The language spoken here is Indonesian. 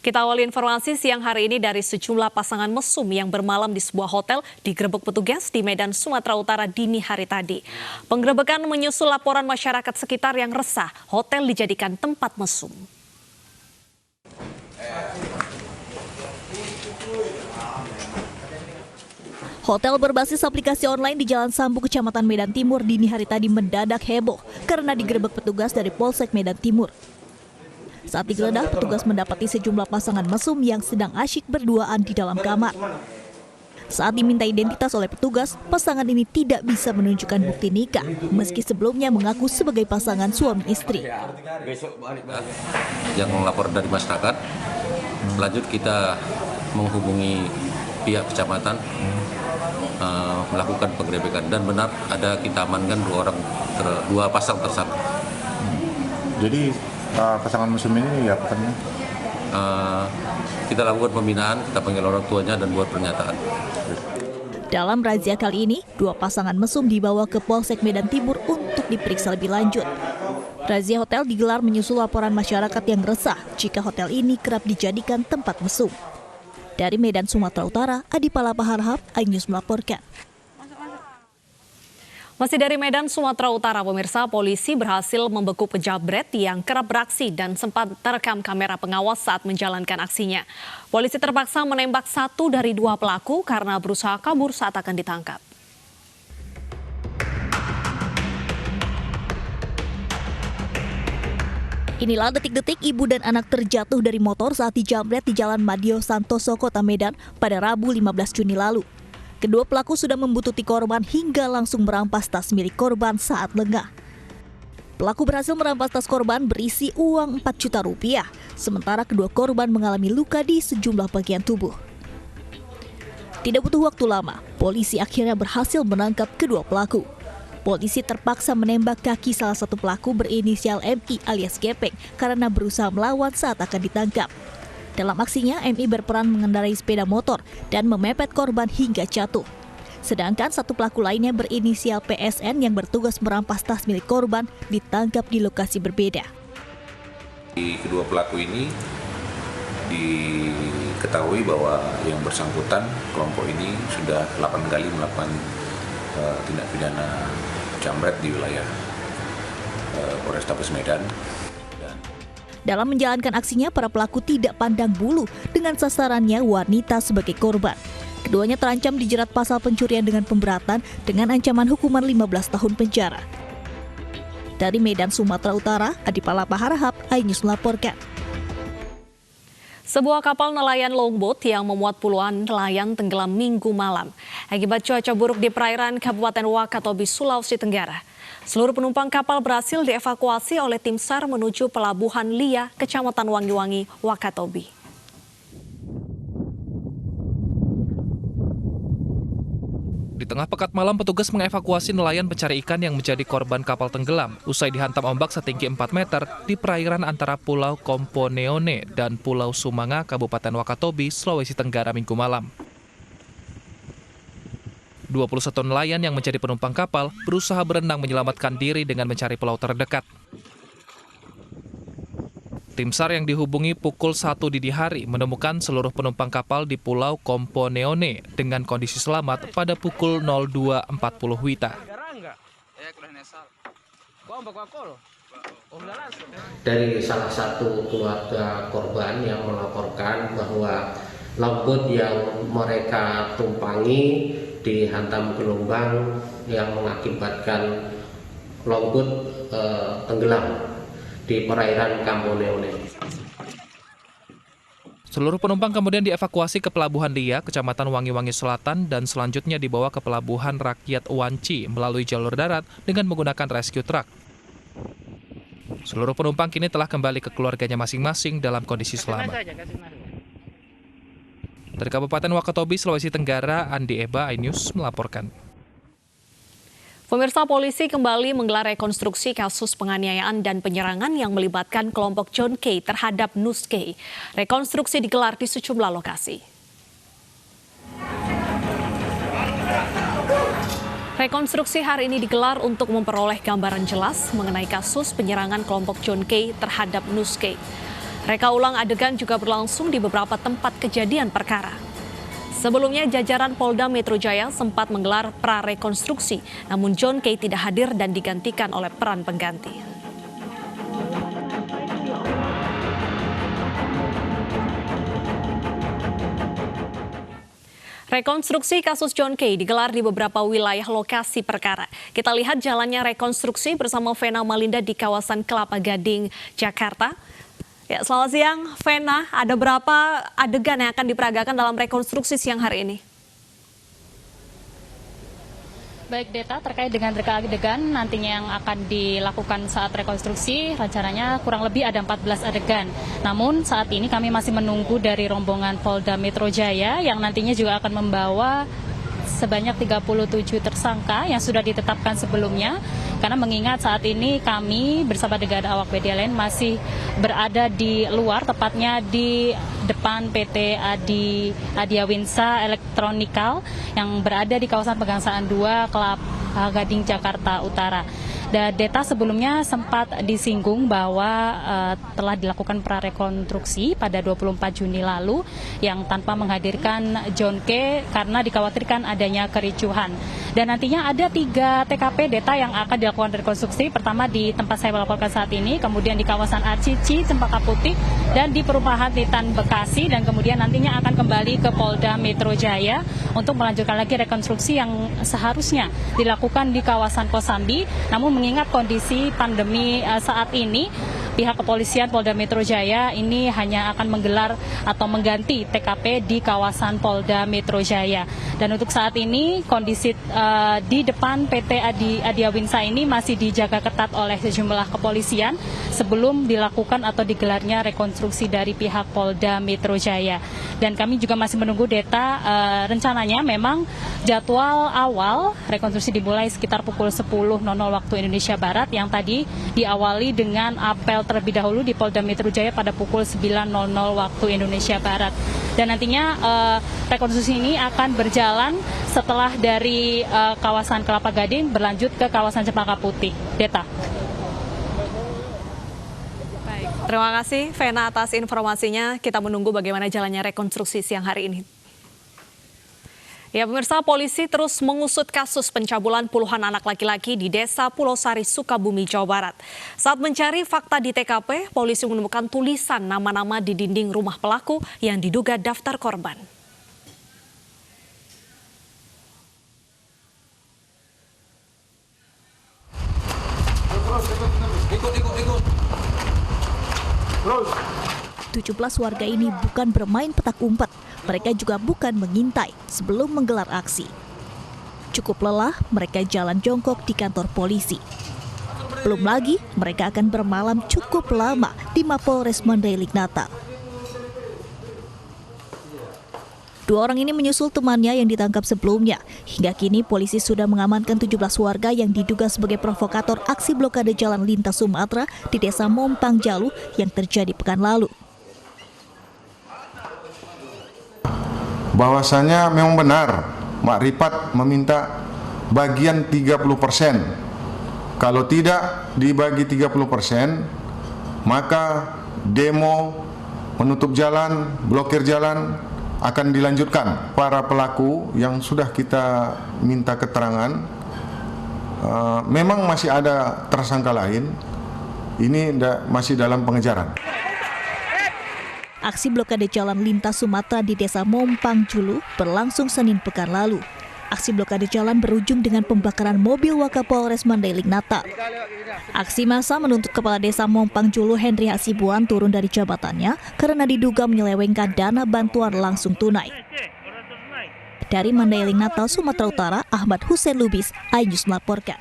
Kita awali informasi siang hari ini dari sejumlah pasangan mesum yang bermalam di sebuah hotel digerebek petugas di Medan, Sumatera Utara dini hari tadi. Penggerebekan menyusul laporan masyarakat sekitar yang resah hotel dijadikan tempat mesum. Hotel berbasis aplikasi online di Jalan Sambu, Kecamatan Medan Timur dini hari tadi mendadak heboh karena digerebek petugas dari Polsek Medan Timur. Saat digeledah, petugas mendapati sejumlah pasangan mesum yang sedang asyik berduaan di dalam kamar. Saat diminta identitas oleh petugas, pasangan ini tidak bisa menunjukkan bukti nikah, meski sebelumnya mengaku sebagai pasangan suami istri. Yang melapor dari masyarakat, lanjut kita menghubungi pihak kecamatan melakukan penggerebekan, dan benar ada kita amankan dua pasang tersangka. Jadi pasangan mesum ini ya katanya? Kita lakukan pembinaan, kita panggil orang tuanya dan buat pernyataan. Dalam razia kali ini, dua pasangan mesum dibawa ke Polsek Medan Timur untuk diperiksa lebih lanjut. Razia hotel digelar menyusul laporan masyarakat yang resah jika hotel ini kerap dijadikan tempat mesum. Dari Medan, Sumatera Utara, Adi Palapa Harhab, iNews melaporkan. Masih dari Medan, Sumatera Utara, pemirsa, polisi berhasil membekuk pejamret yang kerap beraksi dan sempat terekam kamera pengawas saat menjalankan aksinya. Polisi terpaksa menembak satu dari dua pelaku karena berusaha kabur saat akan ditangkap. Inilah detik-detik ibu dan anak terjatuh dari motor saat dijamret di Jalan Madio Santoso, Kota Medan pada Rabu 15 Juni lalu. Kedua pelaku sudah membuntuti korban hingga langsung merampas tas milik korban saat lengah. Pelaku berhasil merampas tas korban berisi uang 4 juta rupiah, sementara kedua korban mengalami luka di sejumlah bagian tubuh. Tidak butuh waktu lama, polisi akhirnya berhasil menangkap kedua pelaku. Polisi terpaksa menembak kaki salah satu pelaku berinisial MI alias Gepeng karena berusaha melawan saat akan ditangkap. Dalam aksinya, MI berperan mengendarai sepeda motor dan memepet korban hingga jatuh. Sedangkan satu pelaku lainnya berinisial PSN yang bertugas merampas tas milik korban ditangkap di lokasi berbeda. Kedua pelaku ini diketahui bahwa yang bersangkutan kelompok ini sudah 8 kali melakukan tindak pidana jambret di wilayah Polrestabes Medan. Dalam menjalankan aksinya, para pelaku tidak pandang bulu dengan sasarannya wanita sebagai korban. Keduanya terancam dijerat pasal pencurian dengan pemberatan dengan ancaman hukuman 15 tahun penjara. Dari Medan, Sumatera Utara, Adi Palapa Harhab, iNews melaporkan. Sebuah kapal nelayan longboat yang memuat puluhan nelayan tenggelam Minggu malam akibat cuaca buruk di perairan Kabupaten Wakatobi, Sulawesi Tenggara. Seluruh penumpang kapal berhasil dievakuasi oleh tim SAR menuju Pelabuhan Lia, Kecamatan Wangi-Wangi, Wakatobi. Di tengah pekat malam, petugas mengevakuasi nelayan pencari ikan yang menjadi korban kapal tenggelam usai dihantam ombak setinggi 4 meter di perairan antara Pulau Komponeone dan Pulau Sumanga, Kabupaten Wakatobi, Sulawesi Tenggara Minggu malam. 21 nelayan yang menjadi penumpang kapal berusaha berenang menyelamatkan diri dengan mencari pulau terdekat. Tim SAR yang dihubungi pukul 1 dini hari menemukan seluruh penumpang kapal di Pulau Komponeone dengan kondisi selamat pada pukul 02.40 WITA. Dari salah satu keluarga korban yang melaporkan bahwa longboat yang mereka tumpangi dihantam gelombang yang mengakibatkan longboat tenggelam di perairan Komponeone. Seluruh penumpang kemudian dievakuasi ke Pelabuhan Lia, Kecamatan Wangi-Wangi Selatan, dan selanjutnya dibawa ke Pelabuhan Rakyat Wanci melalui jalur darat dengan menggunakan rescue truck. Seluruh penumpang kini telah kembali ke keluarganya masing-masing dalam kondisi selamat. Dari Kabupaten Wakatobi, Sulawesi Tenggara, Andi Eba, iNews melaporkan. Pemirsa, polisi kembali menggelar rekonstruksi kasus penganiayaan dan penyerangan yang melibatkan kelompok John K terhadap Nus K. Rekonstruksi digelar di sejumlah lokasi. Rekonstruksi hari ini digelar untuk memperoleh gambaran jelas mengenai kasus penyerangan kelompok John K terhadap Nus K. Reka ulang adegan juga berlangsung di beberapa tempat kejadian perkara. Sebelumnya, jajaran Polda Metro Jaya sempat menggelar prarekonstruksi, namun John K. tidak hadir dan digantikan oleh peran pengganti. Rekonstruksi kasus John K. digelar di beberapa wilayah lokasi perkara. Kita lihat jalannya rekonstruksi bersama Vena Malinda di kawasan Kelapa Gading, Jakarta. Ya, selamat siang, Vena. Ada berapa adegan yang akan diperagakan dalam rekonstruksi siang hari ini? Baik, Deta, terkait dengan reka adegan nantinya yang akan dilakukan saat rekonstruksi, rencananya kurang lebih ada 14 adegan. Namun saat ini kami masih menunggu dari rombongan Polda Metro Jaya yang nantinya juga akan membawa sebanyak 37 tersangka yang sudah ditetapkan sebelumnya. Karena mengingat saat ini kami bersama dengan awak media lain masih berada di luar, tepatnya di depan PT Adiawinsa Elektronikal yang berada di kawasan Pegangsaan 2, Kelapa Gading, Jakarta Utara. Dan Deta sebelumnya sempat disinggung bahwa telah dilakukan prarekonstruksi pada 24 Juni lalu yang tanpa menghadirkan John K. karena dikhawatirkan adanya kericuhan. Dan nantinya ada 3 TKP Deta yang akan dilakukan rekonstruksi. Pertama di tempat saya melaporkan saat ini, kemudian di kawasan Arcici, Cempaka Putih, dan di Perumahan Titan Bekasi. Dan kemudian nantinya akan kembali ke Polda Metro Jaya untuk melanjutkan lagi rekonstruksi yang seharusnya dilakukan di kawasan Kosambi. Namun mengingat kondisi pandemi saat ini, pihak kepolisian Polda Metro Jaya ini hanya akan menggelar atau mengganti TKP di kawasan Polda Metro Jaya. Dan untuk saat ini kondisi di depan PT Adiawinsa ini masih dijaga ketat oleh sejumlah kepolisian sebelum dilakukan atau digelarnya rekonstruksi dari pihak Polda Metro Jaya. Dan kami juga masih menunggu Deta, rencananya memang jadwal awal rekonstruksi dimulai sekitar pukul 10.00 waktu Indonesia Barat yang tadi diawali dengan apel terlebih dahulu di Polda Metro Jaya pada pukul 9.00 waktu Indonesia Barat. Dan nantinya rekonstruksi ini akan berjalan setelah dari kawasan Kelapa Gading berlanjut ke kawasan Cempaka Putih. Deta. Baik, terima kasih Vena atas informasinya. Kita menunggu bagaimana jalannya rekonstruksi siang hari ini. Ya, pemirsa, polisi terus mengusut kasus pencabulan puluhan anak laki-laki di Desa Pulau Sari, Sukabumi, Jawa Barat. Saat mencari fakta di TKP, polisi menemukan tulisan nama-nama di dinding rumah pelaku yang diduga daftar korban. Ikut. 17 warga ini bukan bermain petak umpet, mereka juga bukan mengintai sebelum menggelar aksi. Cukup lelah, mereka jalan jongkok di kantor polisi. Belum lagi, mereka akan bermalam cukup lama di Mapolres Mandailing Natal. 2 orang ini menyusul temannya yang ditangkap sebelumnya. Hingga kini polisi sudah mengamankan 17 warga yang diduga sebagai provokator aksi blokade jalan lintas Sumatera di Desa Mompang Jalu yang terjadi pekan lalu. Bahwasanya memang benar Mak Ripat meminta bagian 30%. Kalau tidak dibagi 30%, maka demo, menutup jalan, blokir jalan akan dilanjutkan. Para pelaku yang sudah kita minta keterangan, memang masih ada tersangka lain, ini masih dalam pengejaran. Aksi blokade jalan lintas Sumatera di Desa Mompang Julu berlangsung Senin pekan lalu. Aksi blokade jalan berujung dengan pembakaran mobil Wakapolres Mandailing Natal. Aksi massa menuntut Kepala Desa Mompang Julu Henry Hasibuan turun dari jabatannya karena diduga menyelewengkan dana bantuan langsung tunai. Dari Mandailing Natal, Sumatera Utara, Ahmad Hussein Lubis, iNews melaporkan.